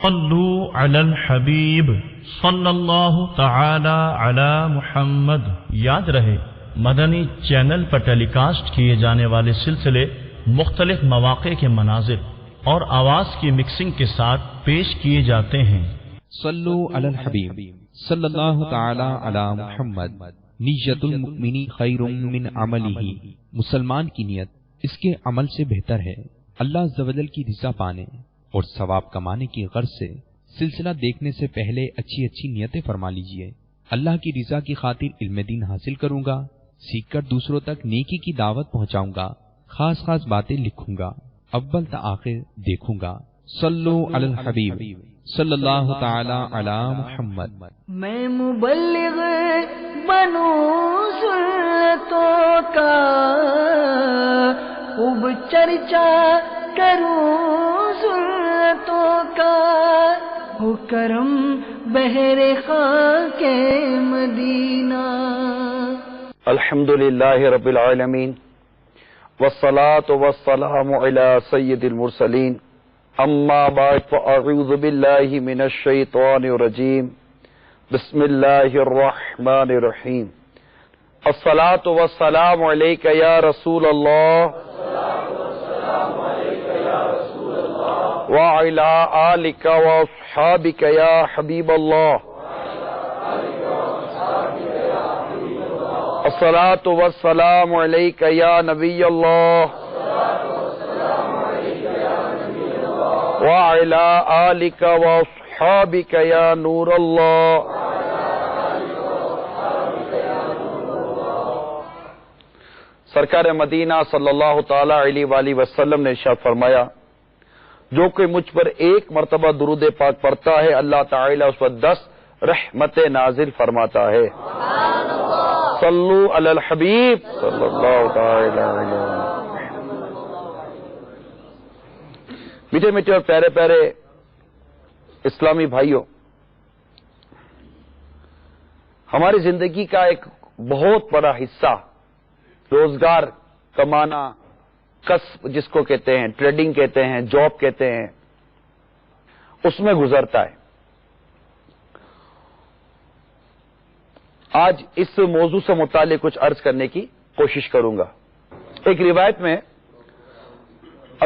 صلو علی الحبیب صلی اللہ تعالی علی محمد۔ یاد رہے مدنی چینل پر ٹیلی کاسٹ کیے جانے والے سلسلے مختلف مواقع کے مناظر اور آواز کی مکسنگ کے ساتھ پیش کیے جاتے ہیں۔ صلو علی الحبیب صلی اللہ تعالی علی محمد۔ نیت المؤمن خیر من عملہ، مسلمان کی نیت اس کے عمل سے بہتر ہے۔ اللہ عز و جل کی رضا پانے اور ثواب کمانے کی غرض سے سلسلہ دیکھنے سے پہلے اچھی اچھی نیتیں فرما لیجئے۔ اللہ کی رضا کی خاطر علم دین حاصل کروں گا، سیکھ کر دوسروں تک نیکی کی دعوت پہنچاؤں گا، خاص خاص باتیں لکھوں گا، اول تا آخر دیکھوں گا۔ صلو علی الحبیب صلی اللہ تعالی علی محمد۔ میں مبلغ بنوں سنتوں کا، خوب چرچا کروں سنتوں کا، ہو کرم بہر خاک مدینہ۔ الحمدللہ رب العالمین والصلاة والسلام علی سید المرسلین، اما بعد فاعوذ باللہ من الشیطان الرجیم، بسم اللہ الرحمن الرحیم۔ الصلاة والسلام علیک یا رسول اللہ وعلی آلک واصحابک یا حبیب اللہ۔ الصلاة والسلام علیک یا نبی اللہ وعلی آلک واصحابک یا نور اللہ۔ سرکار مدینہ صلی اللہ تعالی علیہ وآلہ وسلم نے ارشاد فرمایا، جو کوئی مجھ پر ایک مرتبہ درود پاک پڑھتا ہے اللہ تعالیٰ اس پر 10 رحمت نازل فرماتا ہے۔ صلو علی الحبیب صلی اللہ تعالی علیہ وسلم۔ میٹھے میٹھے اور پیارے پیارے اسلامی بھائیوں، ہماری زندگی کا ایک بہت بڑا حصہ روزگار کمانا، کسب جس کو کہتے ہیں، ٹریڈنگ کہتے ہیں، جاب کہتے ہیں، اس میں گزرتا ہے۔ آج اس موضوع سے متعلق کچھ عرض کرنے کی کوشش کروں گا۔ ایک روایت میں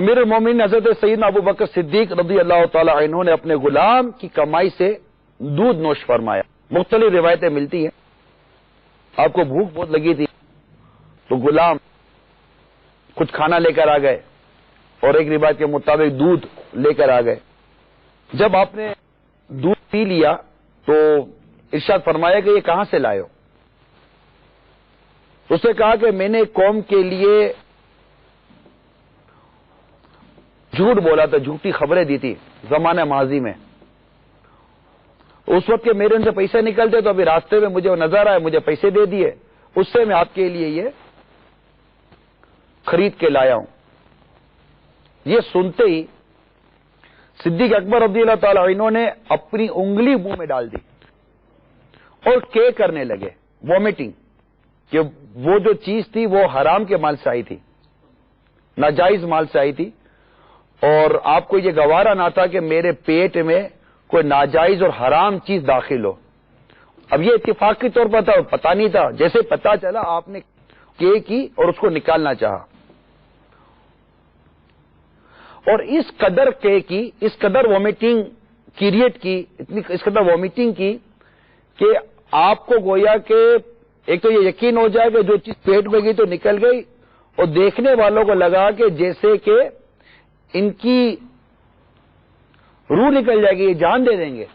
امیر المومنین حضرت سیدنا ابو بکر صدیق رضی اللہ تعالی عنہ نے اپنے غلام کی کمائی سے دودھ نوش فرمایا۔ مختلف روایتیں ملتی ہیں۔ آپ کو بھوک بہت لگی تھی تو غلام کچھ کھانا لے کر آ گئے، اور ایک روایت کے مطابق دودھ لے کر آ گئے۔ جب آپ نے دودھ پی لیا تو ارشاد فرمایا کہ یہ کہاں سے لائے ہو؟ اس نے کہا کہ میں نے قوم کے لیے جھوٹ بولا تھا، جھوٹی خبریں دی تھی زمانہ ماضی میں۔ اس وقت کے میرے ان سے پیسے نکلتے تو ابھی راستے میں مجھے وہ نظر آئے، مجھے پیسے دے دیے، اس سے میں آپ کے لیے یہ خرید کے لایا ہوں۔ یہ سنتے ہی صدیق اکبر رضی اللہ تعالی عنہ نے اپنی انگلی منہ میں ڈال دی اور کے کرنے لگے، وومیٹنگ، کہ وہ جو چیز تھی وہ حرام کے مال سے آئی تھی، ناجائز مال سے آئی تھی، اور آپ کو یہ گوارا نہ تھا کہ میرے پیٹ میں کوئی ناجائز اور حرام چیز داخل ہو۔ اب یہ اتفاقی طور پر تھا، پتہ نہیں تھا، جیسے پتہ چلا آپ نے کی اور اس کو نکالنا چاہا، اور اس قدر کی، اس قدر وومیٹنگ کریٹ کی، اس قدر وومیٹنگ کی کہ آپ کو گویا کہ ایک تو یہ یقین ہو جائے کہ جو چیز پیٹ میں گئی تو نکل گئی، اور دیکھنے والوں کو لگا کہ جیسے کہ ان کی روح نکل جائے گی، یہ جان دے دیں گے،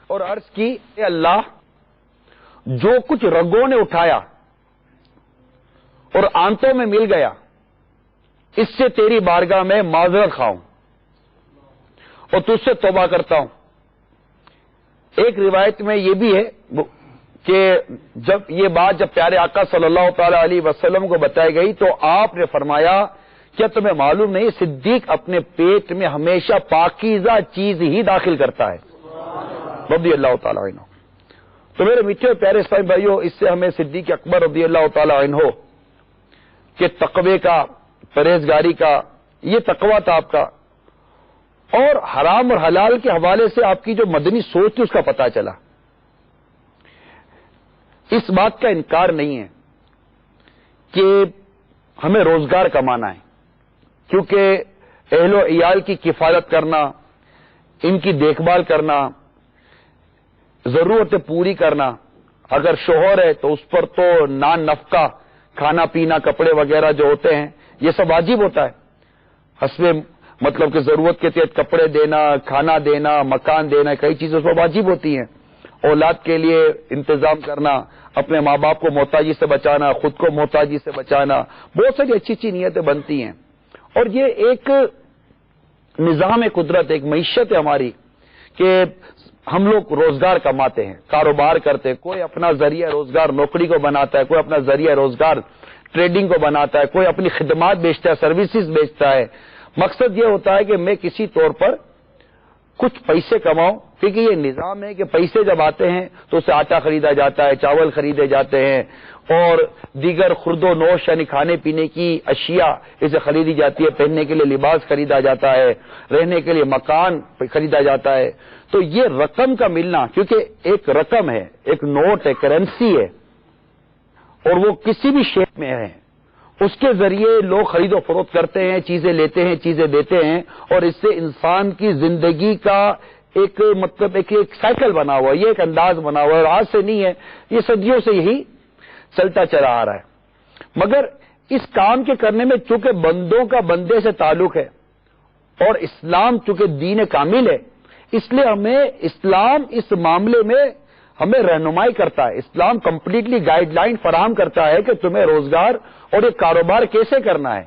اور عرض کی اے اللہ، جو کچھ رگوں نے اٹھایا اور آنتوں میں مل گیا، اس سے تیری بارگاہ میں معذرت خواہوں اور تجھ سے توبہ کرتا ہوں۔ ایک روایت میں یہ بھی ہے کہ جب یہ بات پیارے آقا صلی اللہ تعالی علیہ وسلم کو بتائی گئی تو آپ نے فرمایا، کیا تمہیں معلوم نہیں صدیق اپنے پیٹ میں ہمیشہ پاکیزہ چیز ہی داخل کرتا ہے، رضی اللہ تعالی عنہ۔ تو میرے میٹھے اور پیارے اسلامی بھائیوں، اس سے ہمیں صدیق اکبر رضی اللہ تعالی عنہ کہ تقوی کا، پرہیزگاری کا، یہ تقوی تھا آپ کا، اور حرام اور حلال کے حوالے سے آپ کی جو مدنی سوچ تھی اس کا پتہ چلا. اس بات کا انکار نہیں ہے کہ ہمیں روزگار کمانا ہے، کیونکہ اہل و عیال کی کفالت کرنا، ان کی دیکھ بھال کرنا، ضرورتیں پوری کرنا، اگر شوہر ہے تو اس پر تو نان نفقہ، کھانا پینا، کپڑے وغیرہ جو ہوتے ہیں یہ سب واجب ہوتا ہے. حسب مطلب کہ ضرورت کے تحت کپڑے دینا، کھانا دینا، مکان دینا، کئی چیزیں اس پر واجب ہوتی ہیں. اولاد کے لیے انتظام کرنا، اپنے ماں باپ کو محتاجی سے بچانا، خود کو محتاجی سے بچانا، بہت ساری اچھی اچھی نیتیں بنتی ہیں. اور یہ ایک نظام قدرت، ایک معیشت ہے ہماری کہ ہم لوگ روزگار کماتے ہیں، کاروبار کرتے ہیں. کوئی اپنا ذریعہ روزگار نوکری کو بناتا ہے، کوئی اپنا ذریعہ روزگار ٹریڈنگ کو بناتا ہے، کوئی اپنی خدمات بیچتا ہے، سروسز بیچتا ہے. مقصد یہ ہوتا ہے کہ میں کسی طور پر کچھ پیسے کماؤں، کیونکہ یہ نظام ہے کہ پیسے جب آتے ہیں تو اسے آٹا خریدا جاتا ہے، چاول خریدے جاتے ہیں، اور دیگر خرد و نوش یعنی کھانے پینے کی اشیاء اسے خریدی جاتی ہے، پہننے کے لیے لباس خریدا جاتا ہے، رہنے کے لیے مکان خریدا جاتا ہے. تو یہ رقم کا ملنا، کیونکہ ایک رقم ہے، ایک نوٹ ہے، کرنسی ہے، اور وہ کسی بھی شیپ میں ہے، اس کے ذریعے لوگ خرید و فروخت کرتے ہیں، چیزیں لیتے ہیں، چیزیں دیتے ہیں، اور اس سے انسان کی زندگی کا ایک مطلب ایک سائیکل بنا ہوا ہے، یہ ایک انداز بنا ہوا ہے، اور آج سے نہیں ہے، یہ صدیوں سے یہی چلتا چلا آ رہا ہے. مگر اس کام کے کرنے میں چونکہ بندوں کا بندے سے تعلق ہے، اور اسلام چونکہ دین کامل ہے، اس لیے ہمیں اسلام اس معاملے میں ہمیں رہنمائی کرتا ہے. اسلام کمپلیٹلی گائیڈ لائن فراہم کرتا ہے کہ تمہیں روزگار اور ایک کاروبار کیسے کرنا ہے،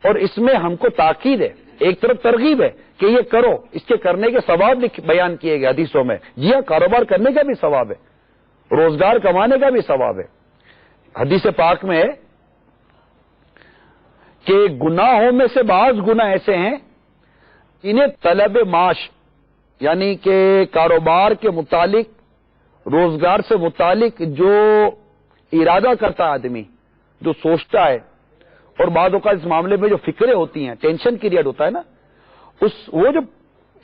اور اس میں ہم کو تاکید ہے، ایک طرف ترغیب ہے کہ یہ کرو، اس کے کرنے کے ثواب بیان کیے گئے حدیثوں میں. جی ہاں، کاروبار کرنے کا بھی ثواب ہے، روزگار کمانے کا بھی ثواب ہے. حدیث پاک میں ہے کہ گناہوں میں سے بعض گناہ ایسے ہیں انہیں طلب معاش یعنی کہ کاروبار کے متعلق، روزگار سے متعلق جو ارادہ کرتا ہے آدمی، جو سوچتا ہے، اور بعض اوقات اس معاملے میں جو فکریں ہوتی ہیں، ٹینشن کریٹ ہوتا ہے نا، وہ جو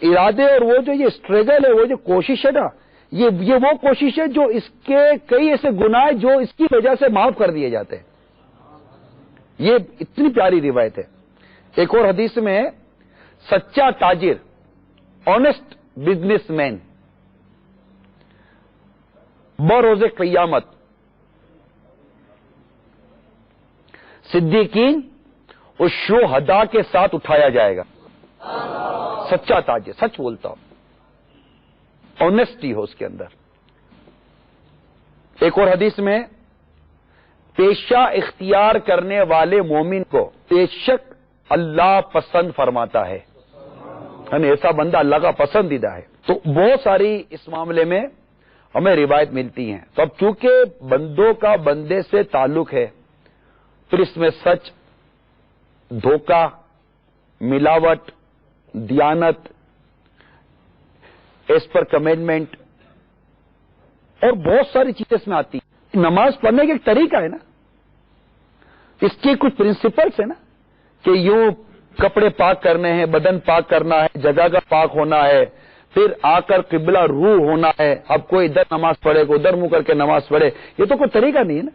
ارادے اور وہ جو یہ اسٹرگل ہے، وہ جو کوشش ہے نا، یہ وہ کوشش ہے جو اس کے کئی ایسے گناہ جو اس کی وجہ سے معاف کر دیے جاتے ہیں. یہ اتنی پیاری روایت ہے. ایک اور حدیث میں ہے، سچا تاجر، آنےسٹ بزنس مین، بروز قیامت صدیقین اور شہداء کے ساتھ اٹھایا جائے گا. سچا تاجر، سچ بولتا ہوں، آنےسٹی ہو اس کے اندر. ایک اور حدیث میں، پیشہ اختیار کرنے والے مومن کو بے شک اللہ پسند فرماتا ہے، یعنی ایسا بندہ اللہ کا پسندیدہ ہے. تو بہت ساری اس معاملے میں ہمیں روایت ملتی ہیں. تو اب چونکہ بندوں کا بندے سے تعلق ہے، پھر اس میں سچ، دھوکہ، ملاوٹ، دیانت، ایز پر کمٹمنٹ، اور بہت ساری چیزیں اس میں آتی ہیں. نماز پڑھنے کا ایک طریقہ ہے نا، اس کی کچھ پرنسپلس ہیں نا، کہ یوں کپڑے پاک کرنے ہیں، بدن پاک کرنا ہے، جگہ کا پاک ہونا ہے، پھر آ کر قبلہ روح ہونا ہے. اب کوئی ادھر نماز پڑھے، کوئی ادھر منہ کر کے نماز پڑھے، یہ تو کوئی طریقہ نہیں ہے نا.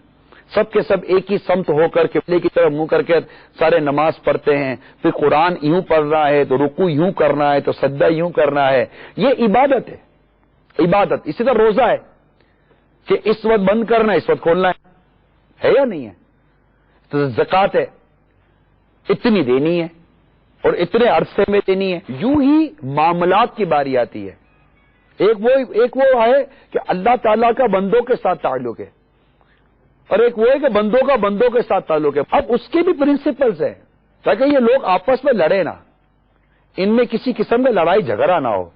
سب کے سب ایک ہی سمت ہو کر قبلے کی طرف منہ کر کے سارے نماز پڑھتے ہیں. پھر قرآن یوں پڑھ رہا ہے تو رکوع یوں کرنا ہے، تو سجدہ یوں کرنا ہے. یہ عبادت ہے، عبادت. اسی طرح روزہ ہے کہ اس وقت بند کرنا ہے، اس وقت کھولنا ہے یا نہیں ہے. تو زکوٰۃ ہے، اتنی دینی ہے اور اتنے عرصے میں دینی ہے. یوں ہی معاملات کی باری آتی ہے. ایک وہ ہے کہ اللہ تعالیٰ کا بندوں کے ساتھ تعلق ہے، اور ایک وہ ہے کہ بندوں کا بندوں کے ساتھ تعلق ہے. اب اس کے بھی پرنسپلز ہیں تاکہ یہ لوگ آپس میں لڑے نہ، ان میں کسی قسم کا لڑائی جھگڑا نہ ہو،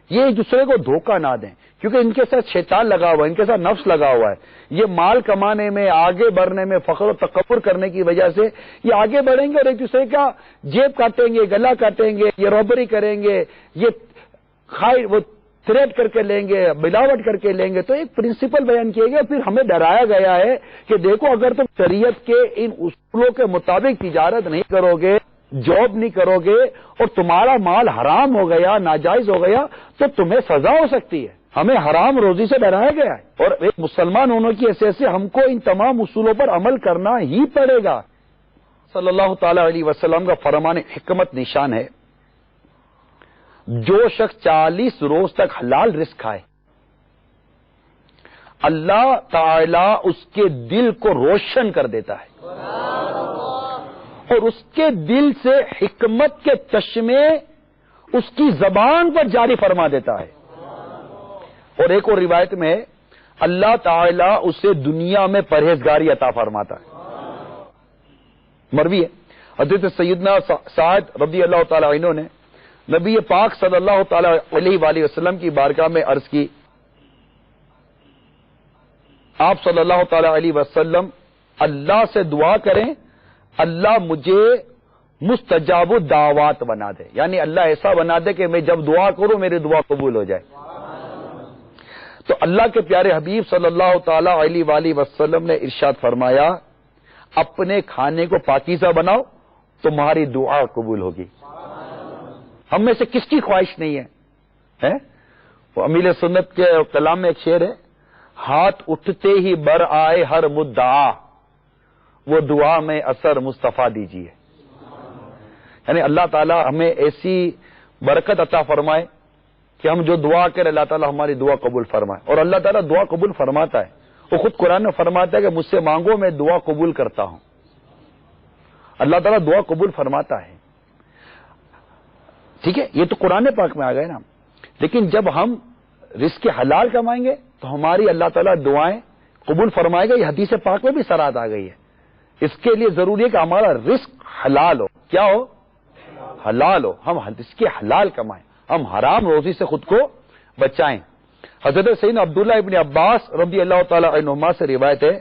یہ ایک دوسرے کو دھوکہ نہ دیں، کیونکہ ان کے ساتھ شیطان لگا ہوا ہے، ان کے ساتھ نفس لگا ہوا ہے. یہ مال کمانے میں، آگے بڑھنے میں، فخر و تکبر کرنے کی وجہ سے یہ آگے بڑھیں گے اور ایک دوسرے کا جیب کاٹیں گے، گلا کاٹیں گے، یہ روبری کریں گے، یہ وہ تھریٹ کر کے لیں گے، ملاوٹ کر کے لیں گے. تو ایک پرنسپل بیان کیے گئے، پھر ہمیں ڈرایا گیا ہے کہ دیکھو اگر تم شریعت کے ان اصولوں کے مطابق تجارت نہیں کرو گے، جاب نہیں کرو گے اور تمہارا مال حرام ہو گیا، ناجائز ہو گیا، تو تمہیں سزا ہو سکتی ہے۔ ہمیں حرام روزی سے ڈرایا گیا ہے، اور ایک مسلمان ہونے کی حیثیت سے ہم کو ان تمام اصولوں پر عمل کرنا ہی پڑے گا۔ صلی اللہ تعالی علیہ وسلم کا فرمان حکمت نشان ہے، جو شخص 40 روز تک حلال رزق کھائے، اللہ تعالی اس کے دل کو روشن کر دیتا ہے اور اس کے دل سے حکمت کے چشمے اس کی زبان پر جاری فرما دیتا ہے۔ اور ایک اور روایت میں اللہ تعالی اسے دنیا میں پرہیزگاری عطا فرماتا ہے۔ مروی ہے، حضرت سیدنا سعد رضی اللہ تعالی عنہ نے نبی پاک صلی اللہ تعالی علیہ وآلہ وسلم کی بارگاہ میں عرض کی، آپ صلی اللہ تعالی علیہ وسلم اللہ سے دعا کریں اللہ مجھے مستجاب الدعوات بنا دے، یعنی اللہ ایسا بنا دے کہ میں جب دعا کروں میری دعا قبول ہو جائے۔ تو اللہ کے پیارے حبیب صلی اللہ تعالی علیہ وآلہ وسلم نے ارشاد فرمایا، اپنے کھانے کو پاکیزہ بناؤ تمہاری دعا قبول ہوگی۔ ہم میں سے کس کی خواہش نہیں ہے؟ وہ امیل سنت کے کلام میں ایک شعر ہے، ہاتھ اٹھتے ہی بر آئے ہر مدعا وہ دعا میں اثر مصطفیٰ دیجیے۔ یعنی اللہ تعالی ہمیں ایسی برکت عطا فرمائے کہ ہم جو دعا کریں اللہ تعالی ہماری دعا قبول فرمائے، اور اللہ تعالی دعا قبول فرماتا ہے۔ وہ خود قرآن میں فرماتا ہے کہ مجھ سے مانگو میں دعا قبول کرتا ہوں۔ اللہ تعالیٰ دعا قبول فرماتا ہے، ٹھیک ہے، یہ تو قرآن پاک میں آ گئے نا۔ لیکن جب ہم رزق حلال کمائیں گے تو ہماری اللہ تعالیٰ دعائیں قبول فرمائے گا۔ یہ حدیث پاک میں بھی سرات آ گئی ہے۔ اس کے لیے ضروری ہے کہ ہمارا رزق حلال ہو۔ کیا ہو؟ حلال ہو، ہم رزق حلال کمائیں، ہم حرام روزی سے خود کو بچائیں۔ حضرت سیدنا عبداللہ ابن عباس رضی اللہ تعالی عنہما سے روایت ہے،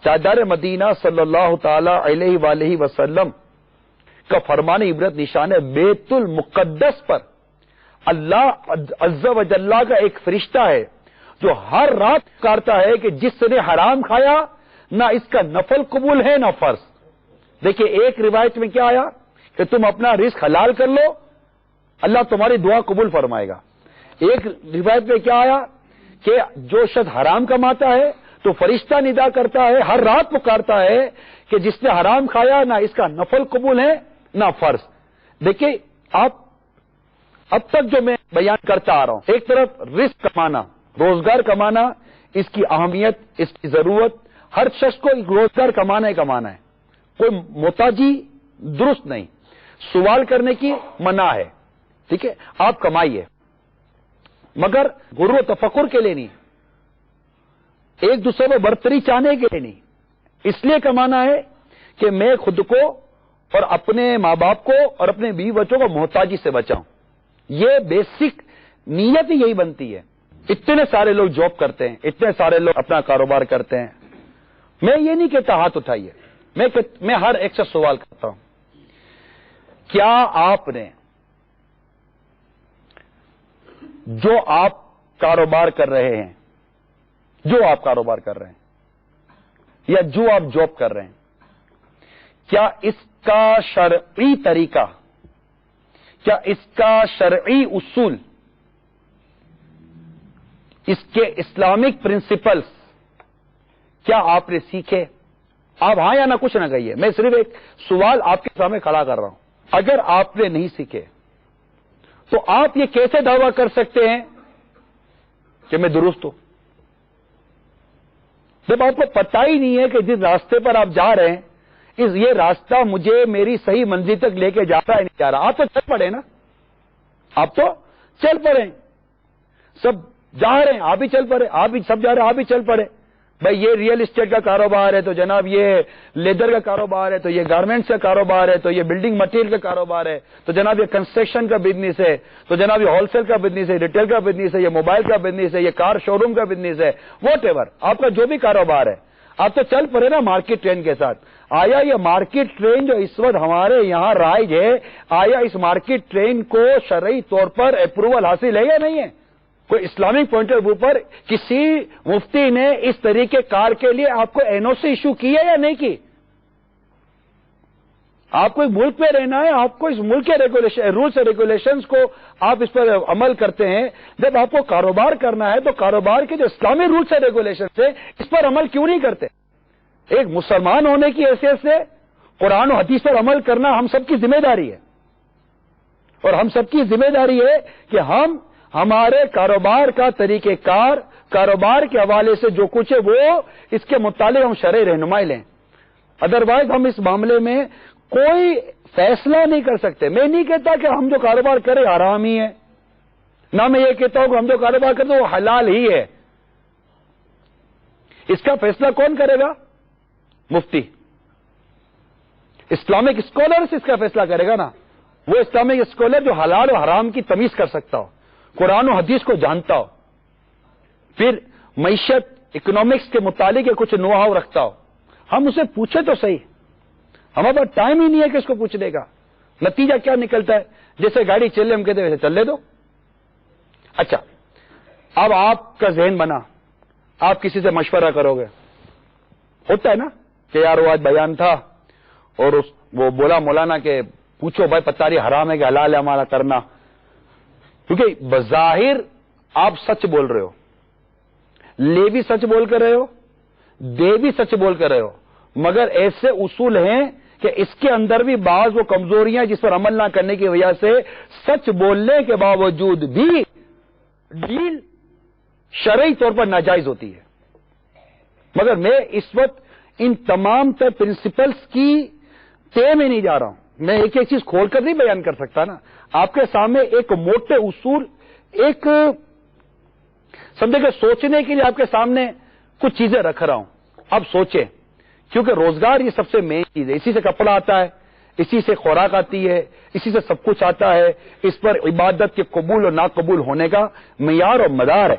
تاجدار مدینہ صلی اللہ تعالی علیہ وآلہ وسلم کا فرمان عبرت نشان ہے، بیت المقدس پر اللہ عز و جل کا ایک فرشتہ ہے جو ہر رات پکارتا ہے کہ جس نے حرام کھایا نہ اس کا نفل قبول ہے نہ فرض۔ دیکھیں ایک روایت میں کیا آیا کہ تم اپنا رزق حلال کر لو اللہ تمہاری دعا قبول فرمائے گا۔ ایک روایت میں کیا آیا کہ جو شخص حرام کماتا ہے تو فرشتہ ندا کرتا ہے، ہر رات پکارتا ہے کہ جس نے حرام کھایا نہ اس کا نفل قبول ہے نہ فرض۔ دیکھیں آپ اب تک جو میں بیان کرتا آ رہا ہوں، ایک طرف رزق کمانا، روزگار کمانا، اس کی اہمیت، اس کی ضرورت، ہر شخص کو روزگار کمانا ہی کمانا ہے، کوئی محتاجی درست نہیں، سوال کرنے کی منع ہے، ٹھیک ہے، آپ کمائیے مگر غرور و تفکر کے لیے نہیں، ایک دوسرے میں برتری چاہنے کے لیے نہیں، اس لیے کمانا ہے کہ میں خود کو اور اپنے ماں باپ کو اور اپنے بیوی بچوں کو محتاجی سے بچاؤں۔ یہ بیسک نیت یہی بنتی ہے۔ اتنے سارے لوگ جاب کرتے ہیں، اتنے سارے لوگ اپنا کاروبار کرتے ہیں، میں یہ نہیں کہتا ہاتھ اٹھائیے، میں ہر ایک سے سوال کرتا ہوں، کیا آپ نے جو آپ کاروبار کر رہے ہیں، جو آپ کاروبار کر رہے ہیں یا جو آپ جاب کر رہے ہیں، کیا اس کا شرعی طریقہ، کیا اس کا شرعی اصول، اس کے اسلامک پرنسپلز کیا آپ نے سیکھے؟ آپ ہاں یا نہ کچھ نہ کہیے، میں صرف ایک سوال آپ کے سامنے کھڑا کر رہا ہوں۔ اگر آپ نے نہیں سیکھے تو آپ یہ کیسے دعویٰ کر سکتے ہیں کہ میں درست ہوں، جب آپ کو پتہ ہی نہیں ہے کہ جس راستے پر آپ جا رہے ہیں یہ راستہ مجھے میری صحیح منزل تک لے کے جا رہا ہے نہیں جا رہا؟ آپ تو چل پڑے نا، آپ تو چل پڑے، سب جا رہے ہیں آپ بھی چل پڑے، آپ بھی سب جا رہے ہیں آپ بھی چل پڑے۔ بھائی یہ ریئل اسٹیٹ کا کاروبار ہے تو جناب یہ لیدر کا کاروبار ہے، تو یہ گارمنٹس کا کاروبار ہے، تو یہ بلڈنگ مٹیریل کا کاروبار ہے، تو جناب یہ کنسٹرکشن کا بزنس ہے، تو جناب یہ ہول سیل کا بزنس ہے، ریٹیل کا بزنس ہے، یہ موبائل کا بزنس ہے، یہ کار شو روم کا بزنس ہے، واٹ ایور آپ کا جو بھی کاروبار ہے، آپ تو چل پڑے نا مارکیٹ ٹرینڈ کے ساتھ۔ آیا یہ مارکیٹ ٹرینڈ جو اس وقت ہمارے یہاں رائج ہے، آیا اس مارکیٹ ٹرینڈ کو شرعی طور پر اپروول حاصل ہے یا نہیں ہے؟ کوئی اسلامک پوائنٹ آف ویو پر کسی مفتی نے اس طریقے کار کے لیے آپ کو NOC ایشو کی ہے یا نہیں کی؟ آپ کو ایک ملک میں رہنا ہے, آپ کو اس ملک کے رولس اور ریگولیشنز کو آپ اس پر عمل کرتے ہیں. جب آپ کو کاروبار کرنا ہے تو کاروبار کے جو اسلامی رولس اور ریگولیشنز ہیں اس پر عمل کیوں نہیں کرتے؟ ایک مسلمان ہونے کی حیثیت سے قرآن و حدیث پر عمل کرنا ہم سب کی ذمہ داری ہے, اور ہم سب کی ذمہ داری ہے کہ ہم ہمارے کاروبار کا طریقہ کار, کاروبار کے حوالے سے جو کچھ ہے وہ اس کے متعلق ہم شرعی رہنمائی لیں. ادروائز ہم اس معاملے میں کوئی فیصلہ نہیں کر سکتے. میں نہیں کہتا کہ ہم جو کاروبار کریں حرام ہی ہے, نہ میں یہ کہتا ہوں کہ ہم جو کاروبار کرتے ہیں وہ حلال ہی ہے. اس کا فیصلہ کون کرے گا؟ مفتی. اسلامک اسکالرس اس کا فیصلہ کرے گا نا, وہ اسلامک اسکالر جو حلال و حرام کی تمیز کر سکتا ہو, قرآن و حدیث کو جانتا ہو, پھر معیشت اکنامکس کے متعلق کچھ نو ہاؤ رکھتا ہو. ہم اسے پوچھے تو صحیح, ہمارے پاس ٹائم ہی نہیں ہے کہ اس کو پوچھنے کا. نتیجہ کیا نکلتا ہے؟ جیسے گاڑی چل رہے ہم کہتے ہیں ویسے چل لے دو. اچھا, اب آپ کا ذہن بنا, آپ کسی سے مشورہ کرو گے, ہوتا ہے نا کہ یار وہ آج بیان تھا اور وہ بولا مولانا کہ پوچھو بھائی پتاری حرام ہے کہ حلال ہے ہمارا کرنا, کیونکہ بظاہر آپ سچ بول رہے ہو, لے بھی سچ بول کر رہے ہو, دے بھی سچ بول کر رہے ہو, مگر ایسے اصول ہیں کہ اس کے اندر بھی بعض وہ کمزوریاں جس پر عمل نہ کرنے کی وجہ سے سچ بولنے کے باوجود بھی ڈیل شرعی طور پر ناجائز ہوتی ہے. مگر میں اس وقت ان تمام تر پرنسپلز کی تہ میں نہیں جا رہا ہوں. میں ایک ایک چیز کھول کر نہیں بیان کر سکتا نا. آپ کے سامنے ایک موٹے اصول, ایک سمجھے کہ سوچنے کے لیے آپ کے سامنے کچھ چیزیں رکھ رہا ہوں. اب سوچیں, کیونکہ روزگار یہ سب سے مین چیز ہے. اسی سے کپڑا آتا ہے, اسی سے خوراک آتی ہے, اسی سے سب کچھ آتا ہے. اس پر عبادت کے قبول اور ناقبول ہونے کا معیار اور مدار ہے.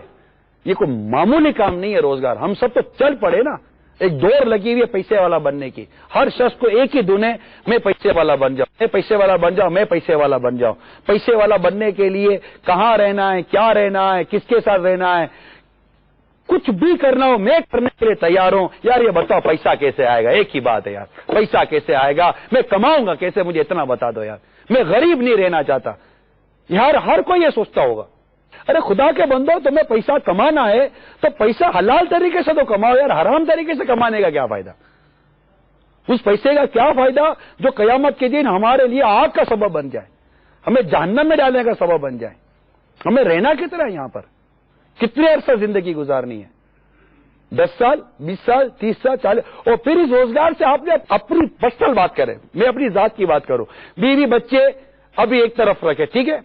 یہ کوئی معمولی کام نہیں ہے روزگار. ہم سب تو چل پڑے نا, ایک دوڑ لگی ہوئی ہے پیسے والا بننے کی. ہر شخص کو ایک ہی دھن ہے, میں پیسے والا بن جاؤں, میں پیسے والا بن جاؤں, میں پیسے والا بن جاؤں. پیسے والا بننے کے لیے کہاں رہنا ہے, کیا رہنا ہے, کس کے ساتھ رہنا ہے, کچھ بھی کرنا ہو میں کرنے کے لیے تیار ہوں. یار یہ بتاؤ پیسہ کیسے آئے گا؟ ایک ہی بات ہے یار, پیسہ کیسے آئے گا, میں کماؤں گا کیسے, مجھے اتنا بتا دو یار. میں غریب نہیں رہنا چاہتا. یار ہر کوئی یہ سوچتا ہوگا, ارے خدا کے بندو تمہیں پیسہ کمانا ہے تو پیسہ حلال طریقے سے تو کماؤ یار, حرام طریقے سے کمانے کا کیا فائدہ؟ اس پیسے کا کیا فائدہ جو قیامت کے دن ہمارے لیے آگ کا سبب بن جائے, ہمیں جہنم میں ڈالنے کا سبب بن جائے. ہمیں رہنا کتنا ہے یہاں پر, کتنے عرصہ زندگی گزارنی ہے؟ 10 سال, 20 سال, 30 سال, 40. اور پھر اس روزگار سے آپ نے اپنی پرسنل بات کریں, میں اپنی ذات کی بات کروں. بیوی بچے ابھی ایک طرف رکھے, ٹھیک ہے,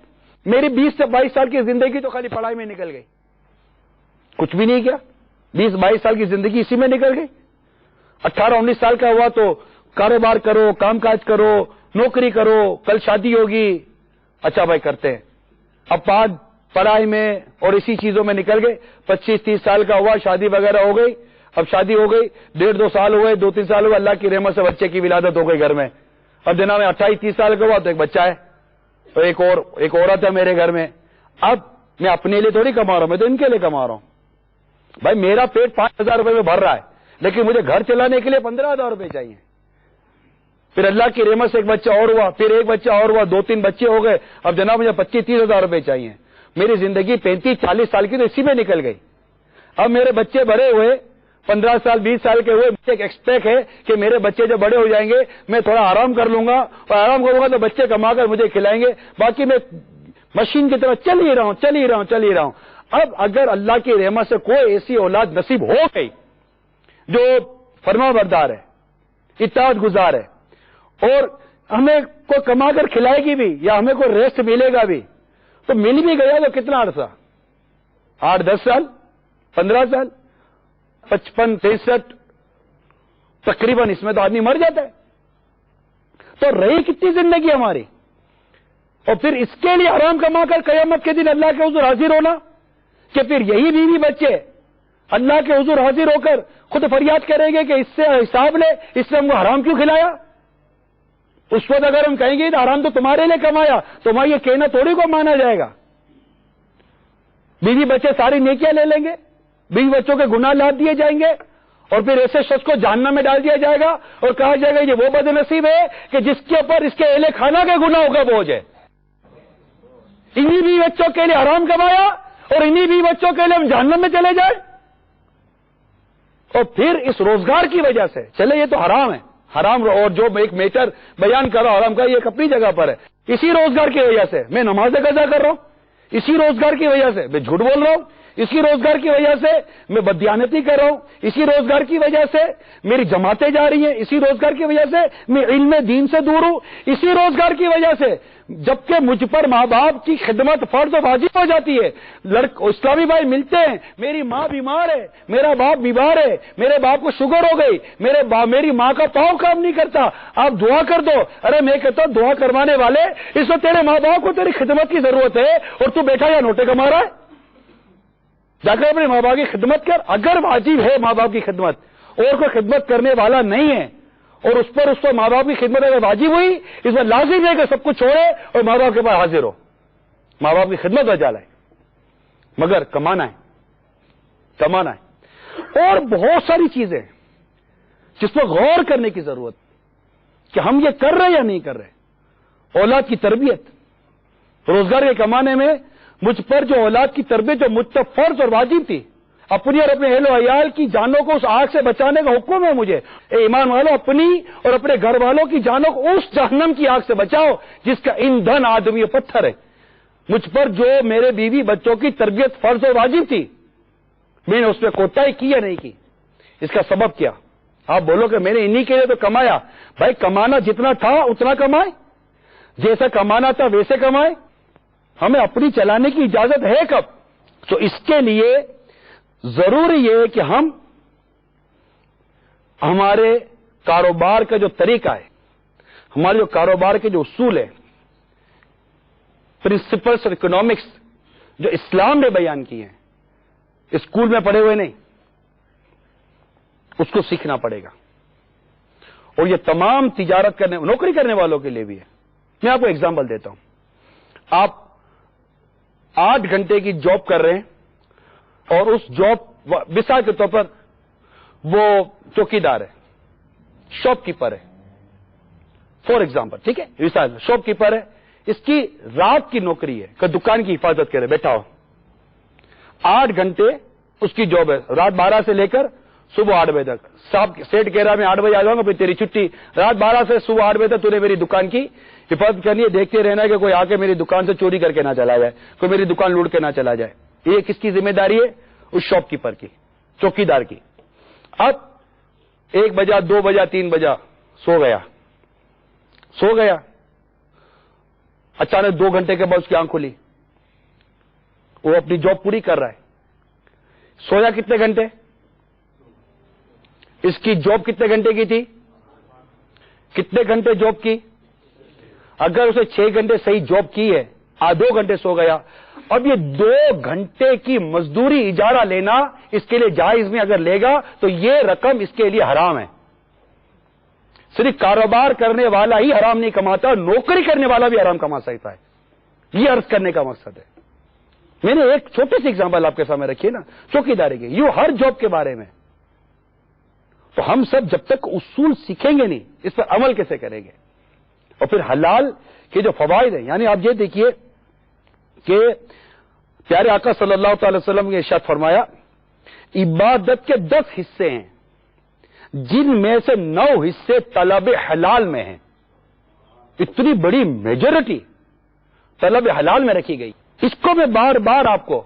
میری 20 سے 22 سال کی زندگی تو خالی پڑھائی میں نکل گئی, کچھ بھی نہیں کیا. 20-22 سال کی زندگی اسی میں نکل گئی. 18-19 سال کا ہوا تو کاروبار کرو, کام کاج کرو, نوکری کرو, کل شادی ہوگی. اچھا بھائی کرتے ہیں. اب بعد پڑھائی میں اور اسی چیزوں میں نکل گئے. 25-30 سال کا ہوا, شادی وغیرہ ہو گئی. اب شادی ہو گئی, 1.5-2 سال ہوئے, 2-3 سال ہوئے, اللہ کی رحمت سے بچے کی ولادت ہو گئی گھر میں. اب جناب 28-30 سال کا ہوا تو ایک بچہ ہے, تو ایک عورت ہے میرے گھر میں. اب میں اپنے لیے تھوڑی کما رہا ہوں, میں تو ان کے لیے کما رہا ہوں. بھائی میرا پیٹ 5,000 روپے میں بھر رہا ہے, لیکن مجھے گھر چلانے کے لیے 15,000 روپے چاہیے. پھر اللہ کی رحمت سے ایک بچہ اور ہوا, پھر ایک بچہ اور ہوا, 2-3 بچے ہو گئے. اب جناب مجھے 25-30 ہزار روپے چاہیے. میری زندگی 35-40 سال کی تو اسی میں نکل گئی. اب میرے بچے بڑے ہوئے, 15 سال 20 سال کے ہوئے, مجھے ایک ایکسپیکٹ ہے کہ میرے بچے جب بڑے ہو جائیں گے میں تھوڑا آرام کر لوں گا, اور آرام کروں گا تو بچے کما کر مجھے کھلائیں گے. باقی میں مشین کی طرح چل ہی رہا ہوں. اب اگر اللہ کی رحمت سے کوئی ایسی اولاد نصیب ہو گئی جو فرما بردار ہے, اطاعت گزار ہے, اور ہمیں کوئی کما کر کھلائے گی بھی, یا ہمیں کوئی ریسٹ ملے گا بھی, تو مل بھی گیا تو کتنا عرصہ, 8-10 سال, 15 سال, 55-63, تقریباً اس میں تو آدمی مر جاتا ہے. تو رہی کتنی زندگی ہماری, اور پھر اس کے لیے حرام کما کر قیامت کے دن اللہ کے حضور حاضر ہونا, کہ پھر یہی بیوی بچے اللہ کے حضور حاضر ہو کر خود فریاد کریں گے کہ اس سے حساب لے, اس نے ہم کو حرام کیوں کھلایا. اس وقت اگر ہم کہیں گے تو حرام تو تمہارے لیے کمایا, تو ہمارا یہ کہنا تھوڑی کو مانا جائے گا. بیوی بچے ساری نیکیاں لے لیں گے, بیوی بچوں کے گناہ لاد دیے جائیں گے, اور پھر ایسے شخص کو جہنم میں ڈال دیا جائے گا اور کہا جائے گا یہ وہ بد نصیب ہے کہ جس کے اوپر اس کے اہل خانہ کے گناہوں کا بوجھ ہے. انہی بھی بچوں کے لیے حرام کمایا اور انہی بھی بچوں کے لیے ہم جہنم میں چلے جائیں. اور پھر اس روزگار کی وجہ سے چلے یہ تو حرام ہے, حرام, اور جو میں ایک میٹر بیان کر رہا ہوں حرام کا, یہ اپنی جگہ پر ہے. اسی روزگار کی وجہ سے میں نماز قضا کر رہا ہوں, اسی روزگار کی وجہ سے میں جھوٹ بول رہا ہوں, اسی روزگار کی وجہ سے میں بددیانتی کر رہا ہوں, اسی روزگار کی وجہ سے میری جماعتیں جا رہی ہیں, اسی روزگار کی وجہ سے میں علم دین سے دور ہوں, اسی روزگار کی وجہ سے جبکہ مجھ پر ماں باپ کی خدمت فرض و واجب ہو جاتی ہے. اسلامی بھائی ملتے ہیں, میری ماں بیمار ہے, میرا باپ بیمار ہے, میرے باپ کو شوگر ہو گئی, میری ماں کا پاؤں کام نہیں کرتا, آپ دعا کر دو. ارے میں کہتا ہوں دعا کروانے والے, اس وقت تیرے ماں باپ کو تیری خدمت کی ضرورت ہے اور تو بیٹھا یا نوٹے کما رہا ہے. جا کر اپنے ماں باپ کی خدمت کر. اگر واجب ہے ماں باپ کی خدمت اور کوئی خدمت کرنے والا نہیں ہے اور اس کو ماں باپ کی خدمت اگر واجب ہوئی, اس میں لازم ہے کہ سب کچھ چھوڑے اور ماں باپ کے پاس حاضر ہو, ماں باپ کی خدمت بجا لائے. مگر کمانا ہے اور بہت ساری چیزیں جس پر غور کرنے کی ضرورت کہ ہم یہ کر رہے یا نہیں کر رہے. اولاد کی تربیت, روزگار کے کمانے میں مجھ پر جو اولاد کی تربیت جو مجھ پر فرض اور واجب تھی, اپنی اور اپنے اہل و عیال کی جانوں کو اس آگ سے بچانے کا حکم ہے مجھے. اے ایمان والوں, اپنی اور اپنے گھر والوں کی جانوں کو اس جہنم کی آگ سے بچاؤ جس کا ایندھن آدمی و پتھر ہے. مجھ پر جو میرے بیوی بچوں کی تربیت فرض اور واجب تھی, میں نے اس میں کوتاہی کی یا نہیں کی. اس کا سبب کیا؟ آپ بولو کہ میں نے انہی کے لیے تو کمایا. بھائی کمانا جتنا تھا اتنا کمائے, جیسا کمانا تھا ویسے کمائے. ہمیں اپنی چلانے کی اجازت ہے کب؟ تو اس کے لیے ضروری یہ ہے کہ ہم ہمارے کاروبار کا جو طریقہ ہے, ہمارے جو کاروبار کے جو اصول ہیں, پرنسپلس اور اکنامکس جو اسلام نے بیان کیے ہیں, اسکول میں پڑھے ہوئے نہیں, اس کو سیکھنا پڑے گا. اور یہ تمام تجارت کرنے نوکری کرنے والوں کے لیے بھی ہے. میں آپ کو ایگزامپل دیتا ہوں. آپ 8 گھنٹے کی جاب کر رہے ہیں اور اس جاب مثال کے طور پر وہ چوکیدار ہے, شاپ کیپر ہے, فار ایگزامپل, ٹھیک ہے, مثال شاپ کیپر ہے, اس کی رات کی نوکری ہے کہ دکان کی حفاظت کرے, بیٹھا ہو 8 گھنٹے اس کی جاب ہے, رات 12 سے لے کر صبح 8 بجے تک. صاحب سیٹ کہہ رہا میں 8 بجے آ جاؤں گا, پھر تیری چھٹی. رات 12 سے صبح 8 بجے تک تو نے میری دکان کی حفاظت کرنی ہے, دیکھتے رہنا ہے کہ کوئی آ کے میری دکان سے چوری کر کے نہ چلا جائے, کوئی میری دکان لوٹ کے نہ چلا جائے. یہ کس کی ذمہ داری ہے؟ اس شاپ کیپر کی, چوکیدار کی. اب 1 بجا 2 بجا 3 بجا سو گیا, اچانک 2 گھنٹے کے بعد اس کی آنکھ کھلی, وہ اپنی جاب پوری کر رہا ہے. سویا کتنے گھنٹے؟ اس کی جاب کتنے گھنٹے کی تھی؟ کتنے گھنٹے جاب کی؟ اگر اسے 6 گھنٹے صحیح جاب کی ہے, 2 گھنٹے سو گیا. اب یہ 2 گھنٹے کی مزدوری اجارہ لینا اس کے لیے جائز میں اگر لے گا تو یہ رقم اس کے لیے حرام ہے. صرف کاروبار کرنے والا ہی حرام نہیں کماتا, نوکری کرنے والا بھی حرام کما سکتا ہے. یہ عرض کرنے کا مقصد ہے. میں نے ایک چھوٹی سی ایگزامپل آپ کے سامنے رکھی ہے نا, چوکیداری کی, یوں ہر جاب کے بارے میں. تو ہم سب جب تک اصول سیکھیں گے نہیں, اس پر عمل کیسے کریں گے؟ اور پھر حلال کے جو فوائد ہیں, یعنی آپ یہ دیکھیے کہ پیارے آقا صلی اللہ تعالی وسلم نے ارشاد فرمایا, عبادت کے 10 حصے ہیں جن میں سے 9 حصے طلب حلال میں ہیں. اتنی بڑی میجورٹی طلب حلال میں رکھی گئی. اس کو میں بار بار آپ کو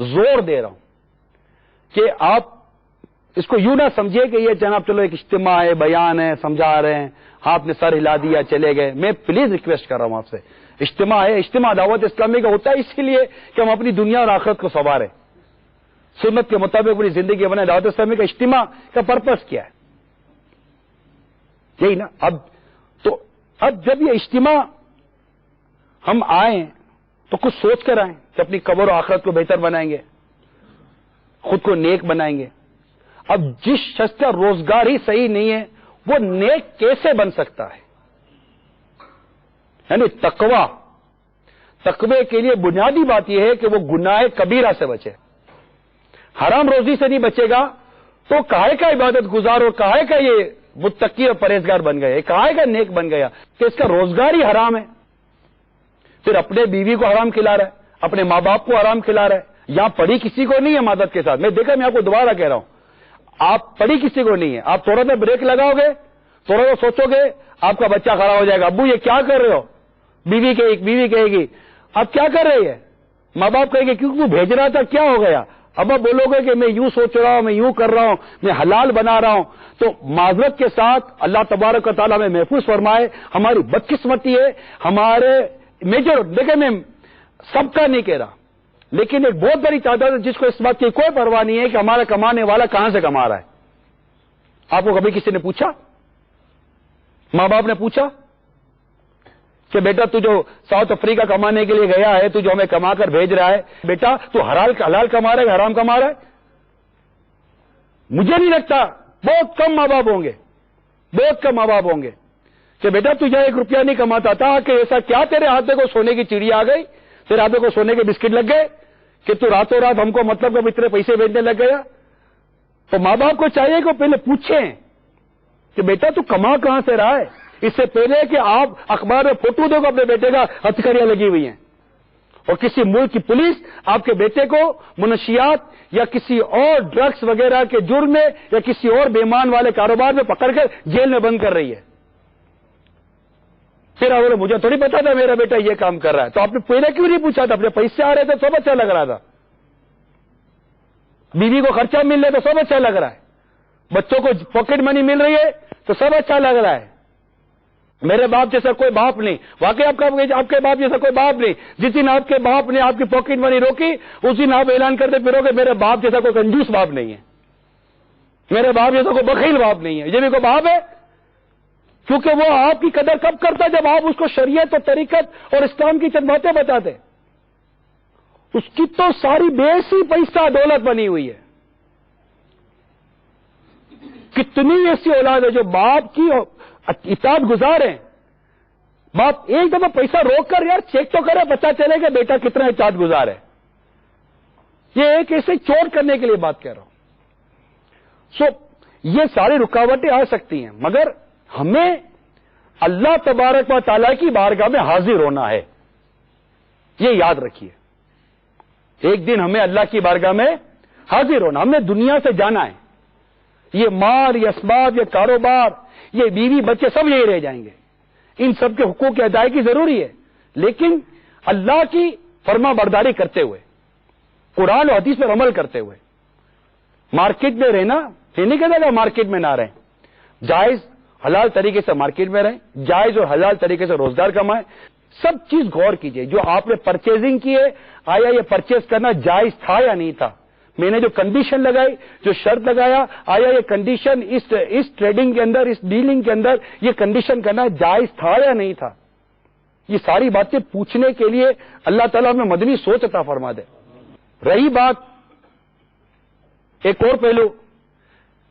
زور دے رہا ہوں کہ آپ اس کو یوں نہ سمجھے کہ یہ جناب چلو ایک اجتماع ہے, بیان ہے, سمجھا رہے ہیں, آپ نے سر ہلا دیا چلے گئے. میں پلیز ریکویسٹ کر رہا ہوں آپ سے, اجتماع ہے, اجتماع دعوت اسلامی کا ہوتا ہے اس لیے کہ ہم اپنی دنیا اور آخرت کو سنواریں, سنت کے مطابق اپنی زندگی بنائیں. دعوت اسلامی کا اجتماع کا پرپس کیا ہے؟ یہی نا. اب جب یہ اجتماع ہم آئیں تو کچھ سوچ کر آئیں کہ اپنی قبر و آخرت کو بہتر بنائیں گے, خود کو نیک بنائیں گے. اب جس شخص کا روزگار ہی صحیح نہیں ہے وہ نیک کیسے بن سکتا ہے؟ یعنی تقوی کے لیے بنیادی بات یہ ہے کہ وہ گناہ کبیرہ سے بچے. حرام روزی سے نہیں بچے گا تو کاہے کا عبادت گزار اور کاہے کا یہ متقی اور پرہیزگار بن گیا, کاہے کا نیک بن گیا کہ اس کا روزگار ہی حرام ہے. پھر اپنے بیوی کو حرام کھلا رہا ہے, اپنے ماں باپ کو حرام کھلا رہا ہے. یہاں پڑھی کسی کو نہیں ہے مدد کے ساتھ, میں دیکھا, میں آپ کو دوبارہ کہہ رہا ہوں, آپ پڑھی کسی کو نہیں ہے. آپ تھوڑا سا بریک لگاؤ گے, تھوڑا سا سوچو گے, آپ کا بچہ کھڑا ہو جائے گا, ابو یہ کیا کر رہے ہو, بیوی کہے گی آپ کیا کر رہی ہے, ماں باپ کہیں گے کیوں تو بھیج رہا تھا, کیا ہو گیا, اب آپ بولو گے کہ میں یوں سوچ رہا ہوں, میں یوں کر رہا ہوں, میں حلال بنا رہا ہوں. تو معذرت کے ساتھ اللہ تبارک و تعالیٰ میں محفوظ فرمائے, ہماری بدقسمتی ہے, ہمارے میجر, دیکھیں میں سب کا نہیں کہہ رہا, لیکن ایک بہت بڑی تعداد ہے جس کو اس بات کی کوئی پرواہ نہیں ہے کہ ہمارا کمانے والا کہاں سے کما رہا ہے. آپ کو کبھی کسی نے پوچھا, ماں باپ نے پوچھا کہ بیٹا تو جو ساؤتھ افریقہ کمانے کے لیے گیا ہے, تو جو ہمیں کما کر بھیج رہا ہے, بیٹا تو حلال کما رہا ہے, حرام کما رہا ہے؟ مجھے نہیں لگتا, بہت کم ماں باپ ہوں گے, بہت کم ماں باپ ہوں گے کہ بیٹا تجھے 1 روپیہ نہیں کماتا تھا کہ ایسا کیا تیرے ہاتھ میں کو سونے کی چڑی آ گئی, تیرے ہاتھ میں کو سونے کے بسکٹ لگ گئے کہ تو راتوں رات ہم کو مطلب کب اتنے پیسے بھیجنے لگ گیا. تو ماں باپ کو چاہیے کہ پہلے پوچھیں کہ بیٹا تو کما کہاں سے رہا ہے, اس سے پہلے کہ آپ اخبار میں فوٹو دو اپنے بیٹے کا ہتھکڑیاں لگی ہوئی ہیں, اور کسی ملک کی پولیس آپ کے بیٹے کو منشیات یا کسی اور ڈرگس وغیرہ کے جرم میں یا کسی اور بےمان والے کاروبار میں پکڑ کر جیل میں بند کر رہی ہے. پھر آپ مجھے تھوڑی پتا تھا میرا بیٹا یہ کام کر رہا ہے, تو آپ نے پہلے کیوں نہیں پوچھا تھا؟ اپنے پیسے آ رہے تھے سب اچھا لگ رہا تھا, بیوی کو خرچہ مل رہا ہے تو سب اچھا لگ رہا ہے, بچوں کو پاکٹ منی مل رہی ہے تو سب اچھا لگ رہا ہے. میرے باپ جیسا کوئی باپ نہیں, واقعی آپ کے باپ جیسا کوئی باپ نہیں. جس دن آپ کے باپ نے آپ کی پاکٹ منی روکی, اس دن آپ اعلان کرتے پھرو کہ میرے باپ جیسا کوئی کنجوس باپ نہیں ہے, میرے باپ جیسا کوئی بخیل باپ نہیں ہے. یہ بھی کوئی باپ ہے؟ کیونکہ وہ آپ کی قدر کب کرتا ہے جب آپ اس کو شریعت اور طریقت اور اسلام کی چند باتیں بتاتے. اس کی تو ساری بیسی پیسہ دولت بنی ہوئی ہے. کتنی ایسی اولاد ہے جو باپ کی اطاعت گزار ہیں, باپ ایک دفعہ پیسہ روک کر یار چیک تو کرے, پتہ چلے کہ بیٹا کتنا اطاعت گزار ہے. یہ ایک ایسے چوٹ کرنے کے لیے بات کہہ رہا ہوں. یہ ساری رکاوٹیں آ سکتی ہیں, مگر ہمیں اللہ تبارک و تعالیٰ کی بارگاہ میں حاضر ہونا ہے, یہ یاد رکھیے. ایک دن ہمیں اللہ کی بارگاہ میں حاضر ہونا, ہم نے دنیا سے جانا ہے. یہ مال, یہ اسباب, یہ کاروبار, یہ بیوی بچے سب یہی رہ جائیں گے. ان سب کے حقوق کی ادائیگی ضروری ہے, لیکن اللہ کی فرما برداری کرتے ہوئے, قرآن و حدیث پر عمل کرتے ہوئے. مارکیٹ میں رہنا یہ نہیں کہتا کہ مارکیٹ میں نہ رہیں, جائز حلال طریقے سے مارکیٹ میں رہیں, جائز اور حلال طریقے سے روزگار کمائیں. سب چیز غور کیجئے. جو آپ نے پرچیزنگ کی ہے, آیا یہ پرچیز کرنا جائز تھا یا نہیں تھا؟ میں نے جو کنڈیشن لگائی, جو شرط لگایا, آیا یہ کنڈیشن اس ٹریڈنگ کے اندر, اس ڈیلنگ کے اندر یہ کنڈیشن کرنا جائز تھا یا نہیں تھا؟ یہ ساری باتیں پوچھنے کے لیے اللہ تعالیٰ میں مدنی سوچ عطا فرما دے. رہی بات ایک اور پہلو,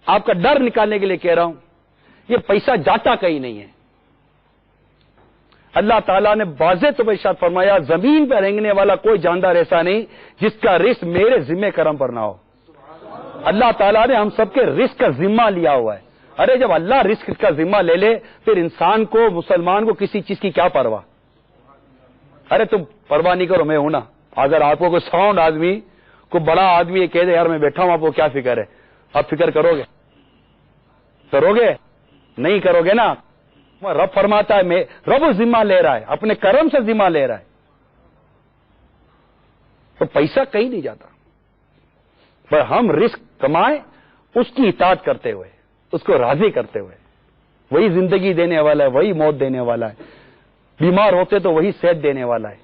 آپ کا ڈر نکالنے کے لیے کہہ رہا ہوں, یہ پیسہ جاتا کہیں نہیں ہے. اللہ تعالیٰ نے واضح طور پر ارشاد فرمایا, زمین پہ رینگنے والا کوئی جاندار ایسا نہیں جس کا رزق میرے ذمہ کرم پر نہ ہو. اللہ تعالیٰ نے ہم سب کے رزق کا ذمہ لیا ہوا ہے. ارے جب اللہ رزق کا ذمہ لے لے, پھر انسان کو, مسلمان کو کسی چیز کی کیا پرواہ؟ ارے تم پرواہ نہیں کرو, میں ہوں نا. اگر آپ کو کوئی ساؤنڈ آدمی, کوئی بڑا آدمی یہ کہہ دے یار میں بیٹھا ہوں, آپ کو کیا فکر ہے, آپ فکر کرو گے؟ نہیں کرو گے نا. رب فرماتا ہے میں, رب ذمہ لے رہا ہے, اپنے کرم سے ذمہ لے رہا ہے. تو پیسہ کہیں نہیں جاتا, پر ہم رزق کمائیں اس کی اطاعت کرتے ہوئے, اس کو راضی کرتے ہوئے. وہی زندگی دینے والا ہے, وہی موت دینے والا ہے. بیمار ہوتے تو وہی صحت دینے والا ہے.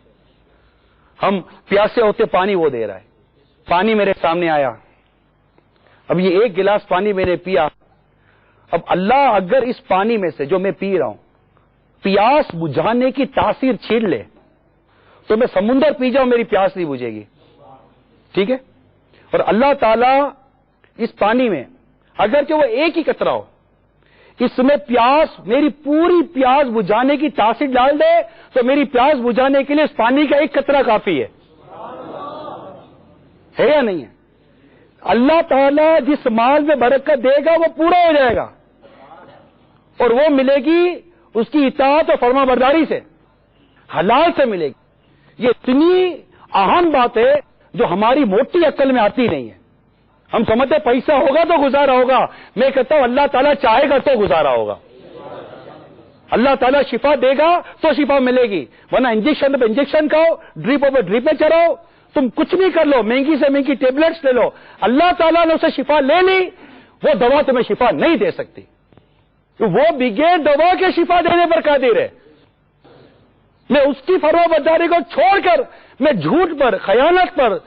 ہم پیاسے ہوتے پانی وہ دے رہا ہے. پانی میرے سامنے آیا, اب یہ 1 گلاس پانی میں نے پیا. اب اللہ اگر اس پانی میں سے جو میں پی رہا ہوں پیاس بجھانے کی تاثیر چھین لے تو میں سمندر پی جاؤں, میری پیاس نہیں بجھے گی. ٹھیک ہے؟ اور اللہ تعالیٰ اس پانی میں اگر کہ وہ ایک ہی قطرہ ہو, اس میں پیاس, میری پوری پیاس بجھانے کی تاثیر ڈال دے تو میری پیاس بجھانے کے لیے اس پانی کا 1 قطرہ کافی ہے یا نہیں ہے؟ اللہ تعالیٰ جس مال میں برکت دے گا وہ پورا ہو جائے گا، اور وہ ملے گی اس کی اطاعت اور فرما برداری سے، حلال سے ملے گی۔ یہ اتنی اہم بات ہے جو ہماری موٹی عقل میں آتی نہیں ہے۔ ہم سمجھتے پیسہ ہوگا تو گزارا ہوگا، میں کہتا ہوں اللہ تعالیٰ چاہے گا تو گزارا ہوگا۔ اللہ تعالیٰ شفا دے گا تو شفا ملے گی، ورنہ انجیکشن پہ انجیکشن کھاؤ، ڈریپوں پہ ڈریپیں چڑھاؤ، تم کچھ بھی کر لو، مہنگی سے مہنگی ٹیبلٹس لے لو، اللہ تعالیٰ نے اسے شفا لے لی، وہ دوا تمہیں شفا نہیں دے سکتی۔ وہ بغیر دوا کے شفا دینے پر قادر ہے۔ میں اس کی فرما برداری کو چھوڑ کر میں جھوٹ پر، خیانت پر،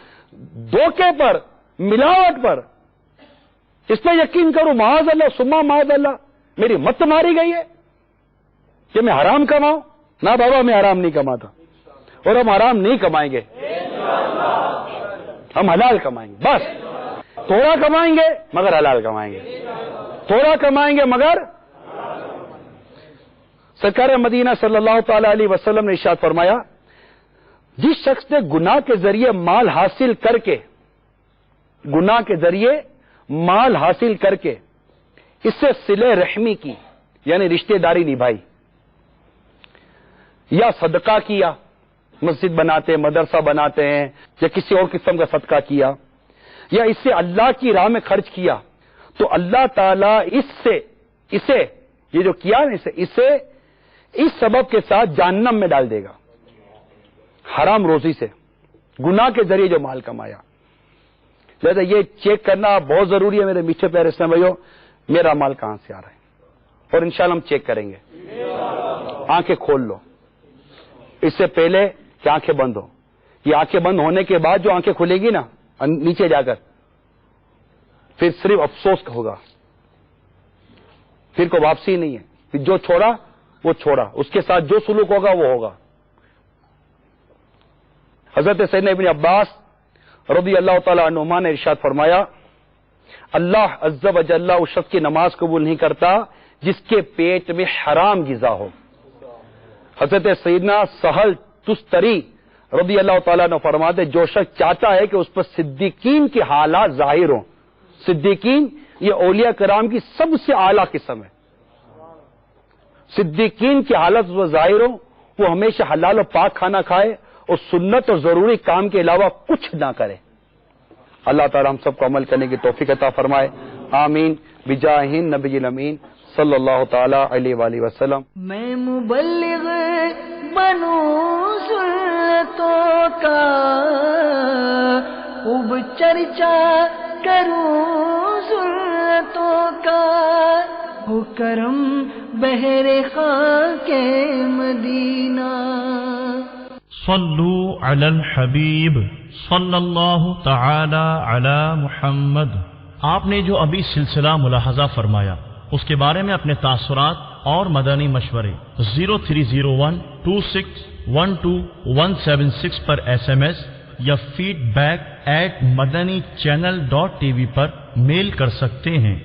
دھوکے پر، ملاوٹ پر اس پہ یقین کروں، معاذ اللہ ثم معاذ اللہ میری مت ماری گئی ہے کہ میں حرام کماؤں؟ نہ بابا، میں حرام نہیں کماتا، اور ہم حرام نہیں کمائیں گے، ہم حلال کمائیں گے۔ بس تھوڑا کمائیں گے مگر حلال کمائیں گے، تھوڑا کمائیں گے مگر۔ سرکار مدینہ صلی اللہ تعالی علیہ وسلم نے ارشاد فرمایا، جس شخص نے گناہ کے ذریعے مال حاصل کر کے، گناہ کے ذریعے مال حاصل کر کے اس سے صلہ رحمی کی یعنی رشتہ داری نبھائی، یا صدقہ کیا، مسجد بناتے ہیں، مدرسہ بناتے ہیں، یا کسی اور قسم کا صدقہ کیا، یا اس سے اللہ کی راہ میں خرچ کیا، تو اللہ تعالیٰ اسے یہ جو کیا نا اسے اس سبب کے ساتھ جہنم میں ڈال دے گا، حرام روزی سے، گناہ کے ذریعے جو مال کمایا۔ لہذا یہ چیک کرنا بہت ضروری ہے میرے میٹھے پیارے اسلام بھائیو، میرا مال کہاں سے آ رہا ہے، اور انشاءاللہ ہم چیک کریں گے۔ آنکھیں کھول لو اس سے پہلے کہ آنکھیں بند ہو۔ یہ آنکھیں بند ہونے کے بعد جو آنکھیں کھلے گی نا نیچے جا کر، پھر صرف افسوس ہوگا، پھر کو واپسی نہیں ہے، پھر جو چھوڑا وہ چھوڑا، اس کے ساتھ جو سلوک ہوگا وہ ہوگا۔ حضرت سیدنا ابن عباس رضی اللہ تعالی عنہما نے ارشاد فرمایا، اللہ عز و جل اس شخص کی نماز قبول نہیں کرتا جس کے پیٹ میں حرام غذا ہو۔ حضرت سیدنا سہل تستری رضی اللہ تعالیٰ نے فرماتے، جو شخص چاہتا ہے کہ اس پر صدیقین کے حالات ظاہر ہوں، صدیقین یہ اولیاء کرام کی سب سے اعلیٰ قسم ہے، صدیقین کی حالت وہ ظاہر ہو، وہ ہمیشہ حلال و پاک کھانا کھائے اور سنت اور ضروری کام کے علاوہ کچھ نہ کرے۔ اللہ تعالی ہم سب کو عمل کرنے کی توفیق عطا فرمائے، آمین، بجاہ نبی الامین صلی اللہ تعالی علیہ وآلہ وسلم۔ میں مبلغ بنوں سنتوں کا، خوب چرچا کروں سنتوں کا، ہو کرم بہر خاک مدینہ۔ صلو علی الحبیب صلی اللہ تعالی علی محمد۔ آپ نے جو ابھی سلسلہ ملاحظہ فرمایا اس کے بارے میں اپنے تاثرات اور مدنی مشورے 030126127176 پر SMS یا feedback@madanichannel.tv پر میل کر سکتے ہیں۔